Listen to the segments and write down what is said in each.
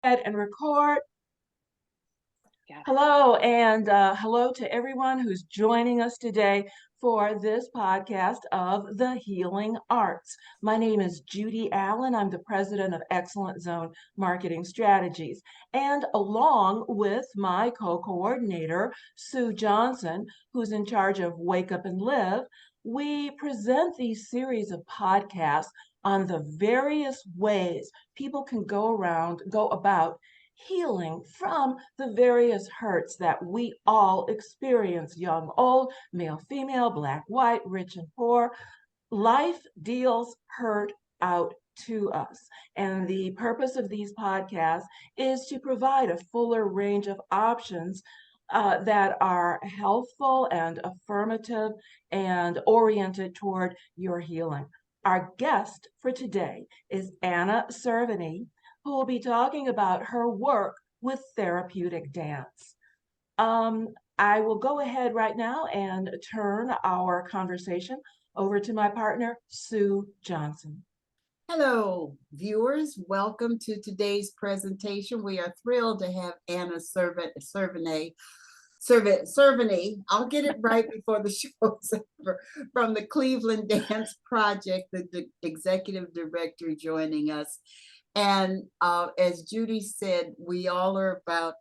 ahead and record. Yeah. Hello, and hello to everyone who's joining us today for this podcast of the Healing Arts. My name is Judy Allen. I'm the president of Excellent Zone Marketing Strategies. And along with my co-coordinator, Sue Johnson, who's in charge of Wake Up and Live, we present these series of podcasts on the various ways people can go about healing from the various hurts that we all experience, young, old, male, female, black, white, rich, and poor. Life deals hurt out to us. And the purpose of these podcasts is to provide a fuller range of options that are healthful and affirmative and oriented toward your healing. Our guest for today is Anna Cerveny, who will be talking about her work with therapeutic dance. I will go ahead right now and turn our conversation over to my partner, Sue Johnson. Hello, viewers. Welcome to today's presentation. We are thrilled to have Anna Cerveny. I'll get it right before the show's over. From the Cleveland Dance Project, the executive director, joining us. And as Judy said, we all are about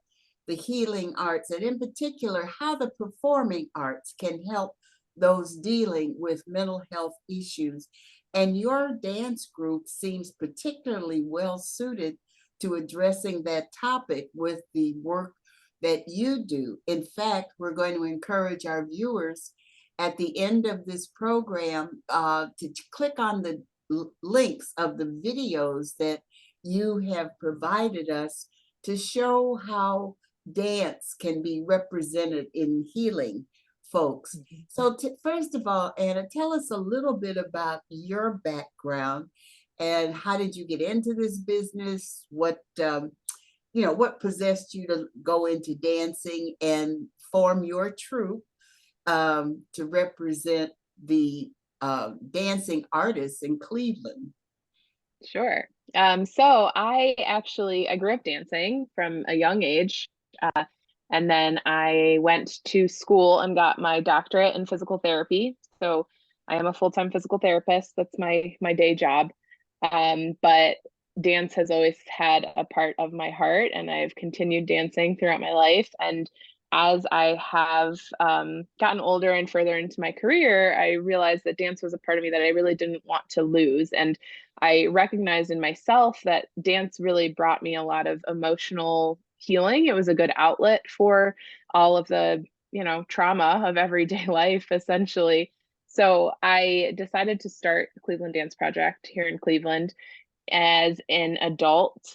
the healing arts, and in particular, how the performing arts can help those dealing with mental health issues. And your dance group seems particularly well suited to addressing that topic with the work that you do. In fact, we're going to encourage our viewers at the end of this program to click on the links of the videos that you have provided us to show how dance can be represented in healing folks. So first of all, Anna, tell us a little bit about your background and how did you get into this business? What what possessed you to go into dancing and form your troupe to represent the dancing artists in Cleveland? Sure. So I grew up dancing from a young age. And then I went to school and got my doctorate in physical therapy. So I am a full-time physical therapist. That's my day job. But dance has always had a part of my heart, and I've continued dancing throughout my life. And as I have gotten older and further into my career, I realized that dance was a part of me that I really didn't want to lose. And I recognized in myself that dance really brought me a lot of emotional healing. It was a good outlet for all of the, trauma of everyday life, essentially. So I decided to start the Cleveland Dance Project here in Cleveland as an adult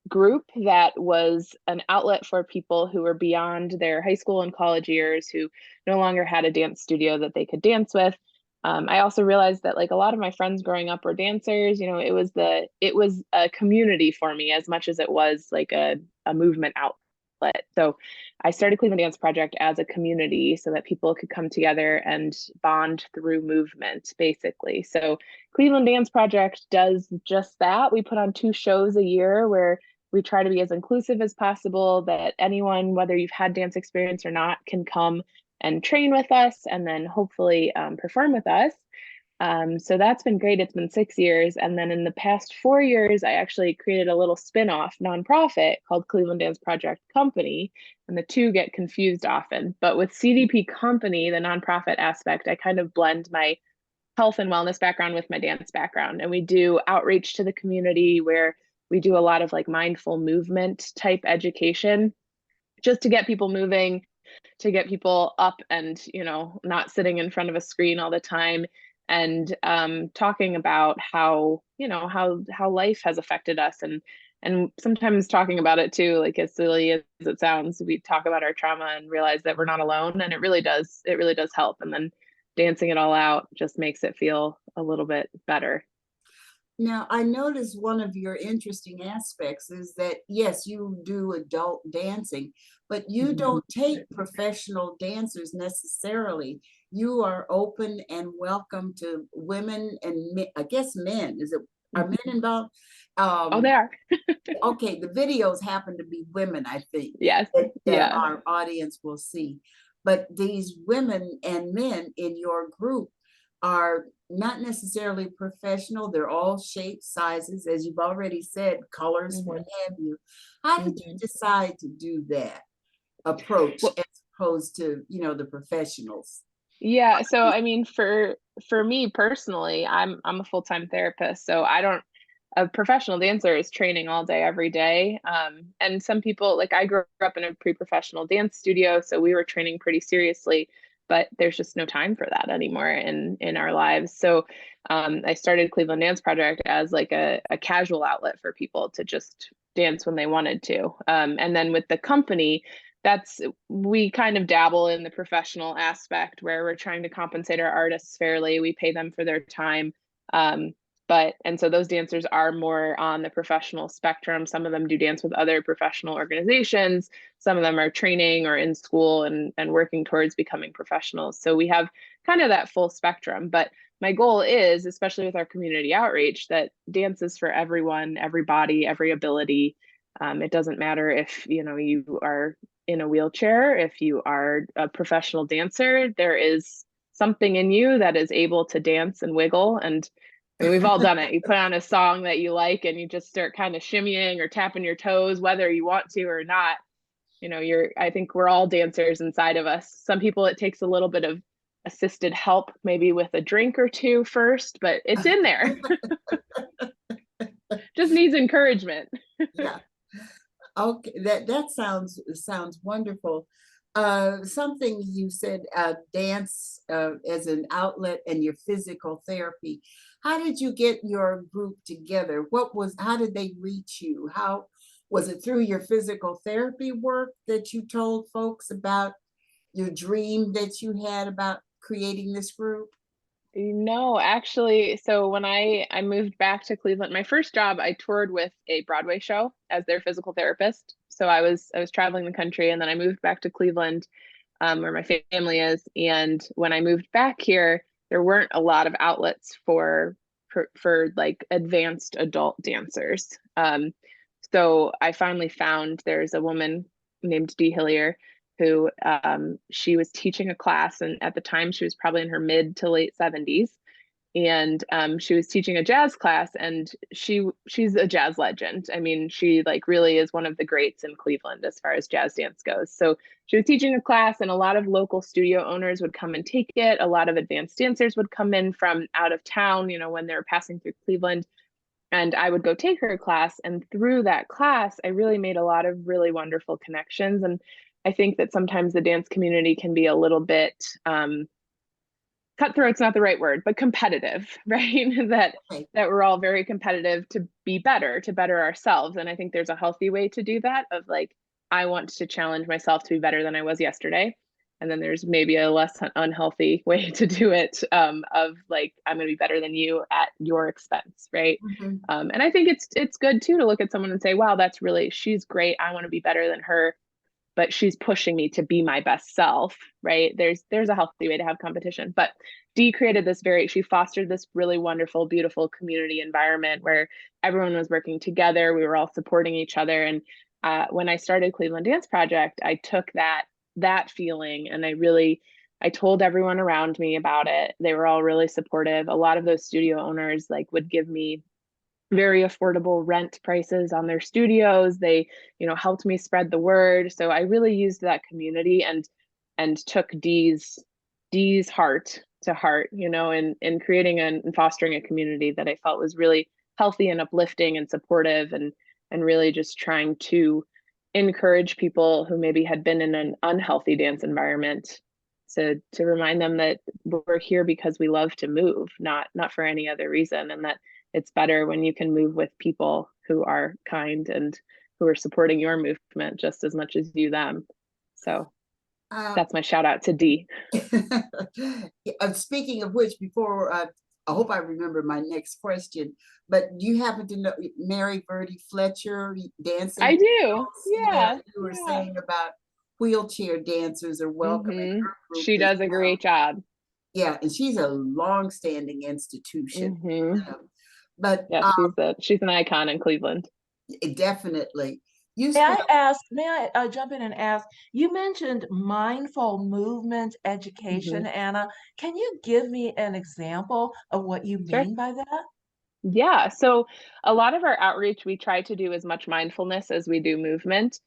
group that was an outlet for people who were beyond their high school and college years, who no longer had a dance studio that they could dance with. I also realized that like a lot of my friends growing up were dancers. It was a community for me as much as it was like a movement outlet. So I started Cleveland Dance Project as a community so that people could come together and bond through movement, basically. So Cleveland Dance Project does just that. We put on 2 shows a year where we try to be as inclusive as possible, that anyone, whether you've had dance experience or not, can come and train with us and then hopefully perform with us. So that's been great. It's been 6 years. And then in the past 4 years, I actually created a little spin-off nonprofit called Cleveland Dance Project Company. And the two get confused often. But with CDP Company, the nonprofit aspect, I kind of blend my health and wellness background with my dance background. And we do outreach to the community where we do a lot of like mindful movement type education just to get people moving, to get people up and, not sitting in front of a screen all the time, and talking about how life has affected us, and sometimes talking about it too, like as silly as it sounds, we talk about our trauma and realize that we're not alone, and it really does help. And then dancing it all out just makes it feel a little bit better. Now, I noticed one of your interesting aspects is that, yes, you do adult dancing, but you don't take professional dancers necessarily. You are open and welcome to women and I guess men. Are men involved? Oh, they are. Okay, the videos happen to be women, I think, Yes. that Yeah. our audience will see. But these women and men in your group are not necessarily professional. They're all shapes, sizes, as you've already said, colors, what have you. How did you decide to do that approach Well, as opposed to, the professionals? yeah. So, I mean, for me personally, I'm a full-time therapist, so I don't. A professional dancer is training all day, every day. And some people, like I grew up in a pre-professional dance studio, so we were training pretty seriously, but there's just no time for that anymore in our lives. So I started Cleveland Dance Project as like a casual outlet for people to just dance when they wanted to. And then with the company, we kind of dabble in the professional aspect where we're trying to compensate our artists fairly. We pay them for their time. Um, and so those dancers are more on the professional spectrum. Some of them do dance with other professional organizations. Some of them are training or in school and working towards becoming professionals. So we have kind of that full spectrum. But my goal is, especially with our community outreach, that dance is for everyone, everybody, every ability. It doesn't matter if you are in a wheelchair, if you are a professional dancer, there is something in you that is able to dance and wiggle. And I mean, we've all done it. You put on a song that you like and you just start kind of shimmying or tapping your toes, whether you want to or not. I think we're all dancers inside of us. Some people, it takes a little bit of assisted help, maybe with a drink or two first, but it's in there. Just needs encouragement. Yeah. Okay, that sounds wonderful. Something you said, dance as an outlet and your physical therapy. How did you get your group together? How did they reach you? How was it through your physical therapy work that you told folks about your dream that you had about creating this group? No, actually, so when I moved back to Cleveland, my first job, I toured with a Broadway show as their physical therapist. So I was traveling the country, and then I moved back to Cleveland, where my family is. And when I moved back here, there weren't a lot of outlets for like advanced adult dancers. So I finally found there's a woman named Dee Hillier who she was teaching a class, and at the time she was probably in her mid to late 70s, and she was teaching a jazz class, and she's a jazz legend. I mean, she like really is one of the greats in Cleveland as far as jazz dance goes. So she was teaching a class, and a lot of local studio owners would come and take it. A lot of advanced dancers would come in from out of town, when they were passing through Cleveland, and I would go take her class. And through that class, I really made a lot of really wonderful connections. And I think that sometimes the dance community can be a little bit cutthroat's not the right word, but competitive, right? that Okay. that we're all very competitive to be better, to better ourselves. And I think there's a healthy way to do that, of like, I want to challenge myself to be better than I was yesterday. And then there's maybe a less unhealthy way to do it, of like, I'm going to be better than you at your expense, right? Mhm. And I think it's good too to look at someone and say, wow, she's great. I want to be better than her, but she's pushing me to be my best self, right? There's a healthy way to have competition. But Dee she fostered this really wonderful, beautiful community environment where everyone was working together. We were all supporting each other. And when I started Cleveland Dance Project, I took that feeling, and I told everyone around me about it. They were all really supportive. A lot of those studio owners like would give me very affordable rent prices on their studios. They, helped me spread the word. So I really used that community and took Dee's heart to heart, in creating and fostering a community that I felt was really healthy and uplifting and supportive, and really just trying to encourage people who maybe had been in an unhealthy dance environment to remind them that we're here because we love to move, not for any other reason, and that it's better when you can move with people who are kind and who are supporting your movement just as much as you them. So Uh, that's my shout out to Dee. Speaking of which, before I hope I remember my next question, but you happen to know Mary Verdi Fletcher dancing? I do. Yeah, Yeah. you were Yeah. saying about wheelchair dancers are welcome in her group She as does a well. great job. Yeah, and she's a long-standing institution. Mm-hmm. But Yep, she's an icon in Cleveland. definitely. You May I spent ask, may I jump in and ask, you mentioned mindful movement education, Mhm. Anna. Can you give me an example of what you Sure. mean by that? Yeah, so a lot of our outreach, we try to do as much mindfulness as we do movement.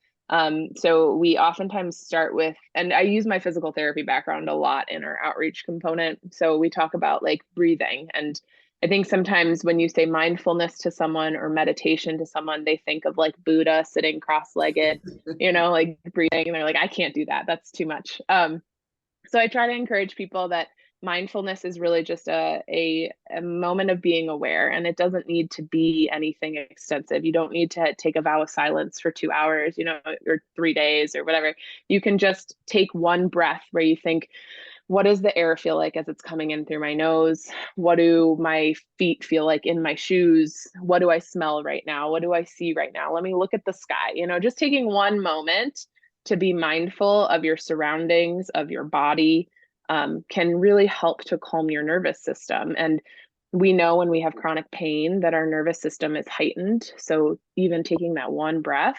So we oftentimes start with, and I use my physical therapy background a lot in our outreach component. So we talk about like breathing. And I think sometimes when you say mindfulness to someone or meditation to someone, they think of like Buddha sitting cross-legged, like breathing, and they're like, I can't do that. That's too much. So I try to encourage people that mindfulness is really just a moment of being aware, and it doesn't need to be anything extensive. You don't need to take a vow of silence for 2 hours, or 3 days or whatever. You can just take one breath where you think, what does the air feel like as it's coming in through my nose? What do my feet feel like in my shoes? What do I smell right now? What do I see right now? Let me look at the sky. Just taking one moment to be mindful of your surroundings, of your body, can really help to calm your nervous system. And we know when we have chronic pain that our nervous system is heightened. So even taking that one breath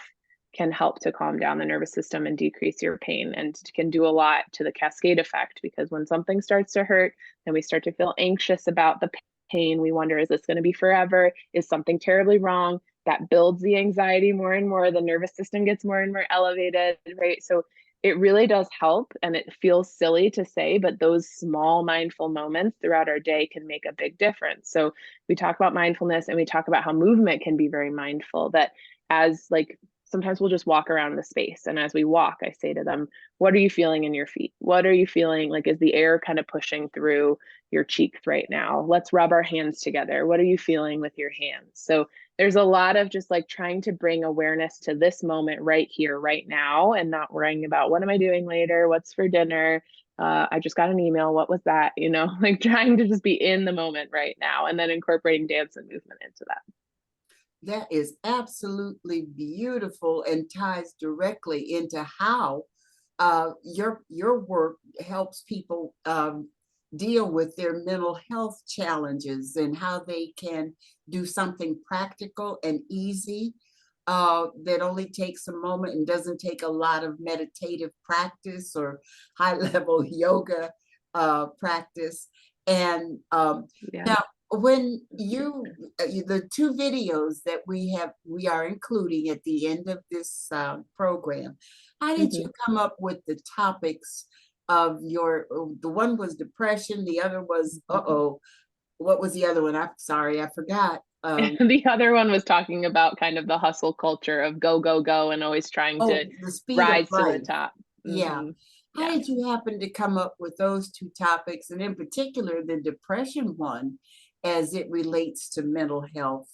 can help to calm down the nervous system and decrease your pain, and can do a lot to the cascade effect, because when something starts to hurt, then we start to feel anxious about the pain. We wonder, is this going to be forever? Is something terribly wrong? That builds the anxiety more and more. The nervous system gets more and more elevated, right? So it really does help, and it feels silly to say, but those small mindful moments throughout our day can make a big difference. So we talk about mindfulness, and we talk about how movement can be very mindful, that as like sometimes we'll just walk around the space, and as we walk, I say to them, what are you feeling in your feet? What are you feeling like? Is the air kind of pushing through your cheeks right now? Let's rub our hands together. What are you feeling with your hands? So there's a lot of just like trying to bring awareness to this moment right here, right now, and not worrying about what am I doing later? What's for dinner? I just got an email. What was that? Like trying to just be in the moment right now, and then incorporating dance and movement into that. that is absolutely beautiful and ties directly into how your work helps people deal with their mental health challenges, and how they can do something practical and easy that only takes a moment and doesn't take a lot of meditative practice or high level yoga practice. And Yeah. now, when the two videos that we are including at the end of this program, how did you Mm-hmm. come up with the topics of the one was depression, the other was, what was the other one? I'm sorry, I forgot. The other one was talking about kind of the hustle culture of go, go, go, and always trying to Oh, the speed of rise to the life. top. Yeah. Mm-hmm. How Yeah. did you happen to come up with those two topics, and in particular the depression one, as it relates to mental health,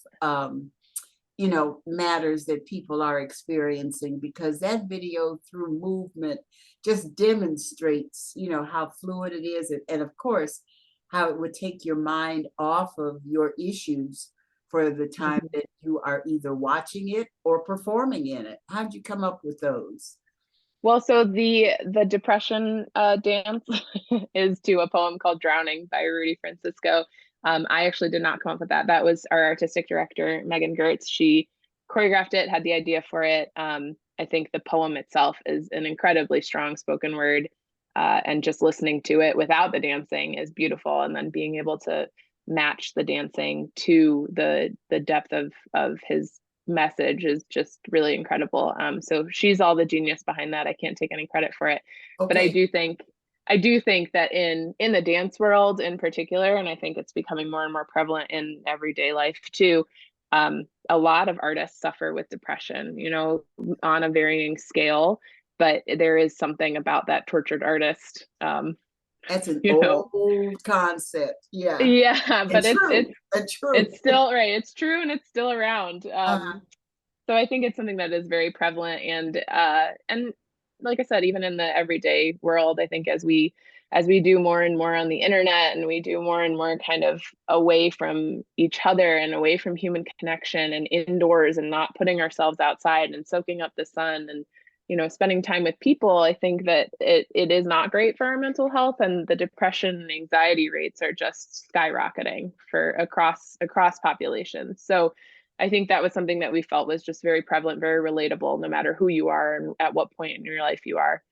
matters that people are experiencing? Because that video through movement just demonstrates, how fluid it is, and of course, how it would take your mind off of your issues for the time Mm-hmm. that you are either watching it or performing in it. How'd you come up with those? Well, so the depression dance is to a poem called "Drowning" by Rudy Francisco. I actually did not come up with that. That was our artistic director, Megan Gertz. She choreographed it, had the idea for it. I think the poem itself is an incredibly strong spoken word, and just listening to it without the dancing is beautiful. And then being able to match the dancing to the depth of his message is just really incredible. So she's all the genius behind that. I can't take any credit for it, but I Okay. do think that in the dance world in particular, and I think it's becoming more and more prevalent in everyday life too. A lot of artists suffer with depression, on a varying scale, but there is something about that tortured artist. That's an You know, old concept. Yeah. yeah, And but true. And true. it's still right. It's true, and it's still around. Uh, So I think it's something that is very prevalent, and like I said, even in the everyday world, I think as we do more and more on the internet, and we do more and more kind of away from each other and away from human connection and indoors and not putting ourselves outside and soaking up the sun and spending time with people, I think that it is not great for our mental health, and the depression and anxiety rates are just skyrocketing for across populations. So I think that was something that we felt was just very prevalent, very relatable, no matter who you are and at what point in your life you are.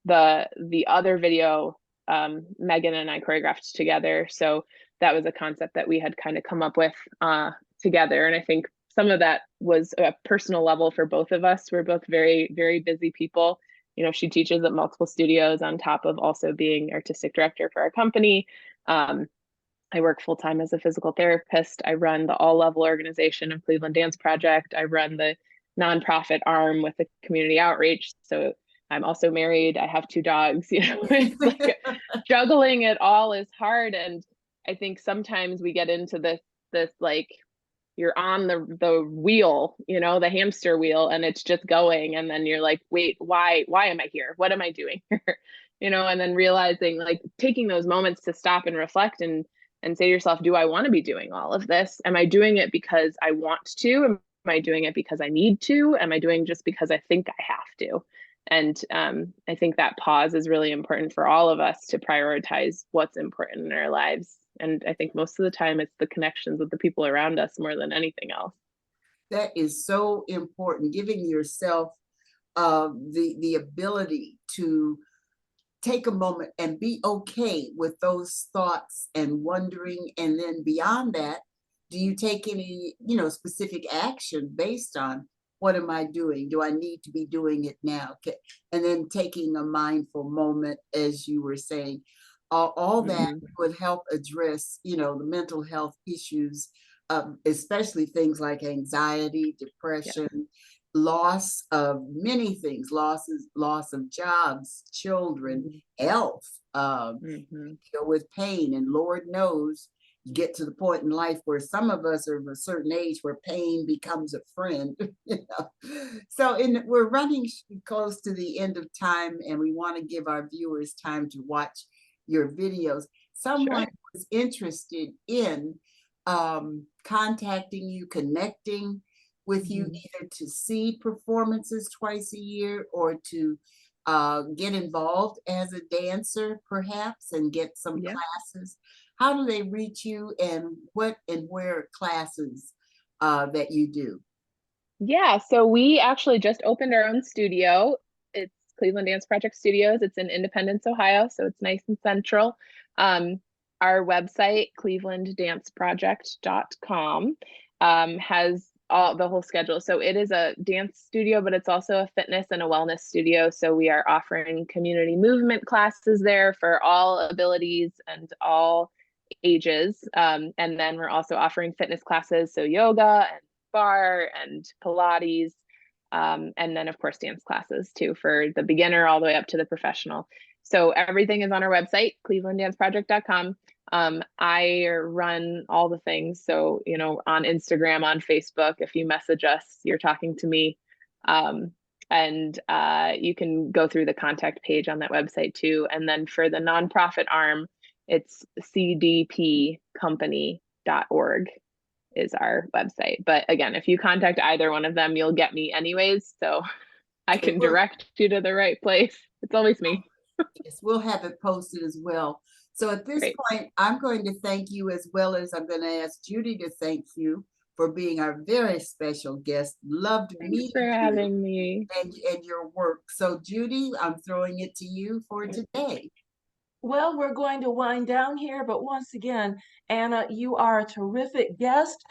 The other video, Megan and I choreographed together. So that was a concept that we had kind of come up with together. And I think some of that was a personal level for both of us. We're both very, very busy people. She teaches at multiple studios on top of also being artistic director for our company. I work full-time as a physical therapist. I run the all-level organization of Cleveland Dance Project. I run the nonprofit arm with the community outreach. So I'm also married. I have 2 dogs. It's like juggling it all is hard. And I think sometimes we get into this like, you're on the wheel, the hamster wheel, and it's just going. And then you're like, wait, why am I here? What am I doing here? And then realizing, like, taking those moments to stop and reflect and say to yourself, do I want to be doing all of this? Am I doing it because I want to? Am I doing it because I need to? Am I doing just because I think I have to? And I think that pause is really important for all of us to prioritize what's important in our lives. And I think most of the time it's the connections with the people around us more than anything else. That is so important, giving yourself the ability to take a moment and be okay with those thoughts and wondering. And then beyond that, do you take any, specific action based on what am I doing? Do I need to be doing it now? And then taking a mindful moment, as you were saying, all that would help address, the mental health issues, especially things like anxiety, depression, loss of many things, loss of jobs, children, health, with pain. And Lord knows, you get to the point in life where some of us are of a certain age where pain becomes a friend. So we're running close to the end of time, and we want to give our viewers time to watch your videos. Someone was interested in contacting you, connecting with you, either to see performances twice a year or to get involved as a dancer perhaps and get some classes. How do they reach you, and what and where classes that you do? Yeah, so we actually just opened our own studio. It's Cleveland Dance Project Studios. It's in Independence, Ohio, so it's nice and central. Our website, clevelanddanceproject.com, has the whole schedule. So it is a dance studio, but it's also a fitness and a wellness studio. So we are offering community movement classes there for all abilities and all ages. And then we're also offering fitness classes, so yoga and bar and Pilates, and then of course dance classes too, for the beginner all the way up to the professional. So everything is on our website, clevelanddanceproject.com. I run all the things. So, on Instagram, on Facebook, if you message us, you're talking to me. And you can go through the contact page on that website too. And then for the nonprofit arm, it's cdpcompany.org is our website. But again, if you contact either one of them, you'll get me anyways. So I can direct you to the right place. It's always me. Yes, we'll have it posted as well. So at this point, I'm going to thank you, as well as I'm going to ask Judy to thank you for being our very special guest. Loved meeting you for having me and your work. So Judy, I'm throwing it to you for today. Well, we're going to wind down here, but once again, Anna, you are a terrific guest.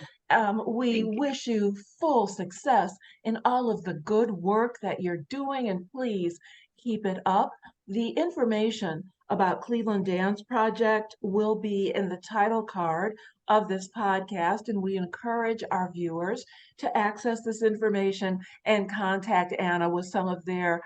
We wish you full success in all of the good work that you're doing, and please keep it up. The information about Cleveland Dance Project will be in the title card of this podcast, and we encourage our viewers to access this information and contact Anna with some of their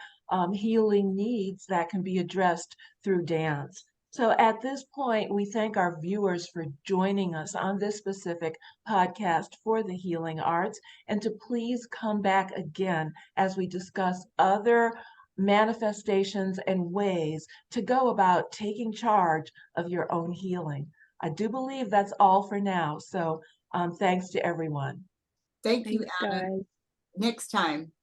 healing needs that can be addressed through dance. So at this point, we thank our viewers for joining us on this specific podcast for the healing arts, and to please come back again as we discuss other manifestations and ways to go about taking charge of your own healing. I do believe that's all for now. So thanks to everyone. Thank you, Anna. Guys. Next time.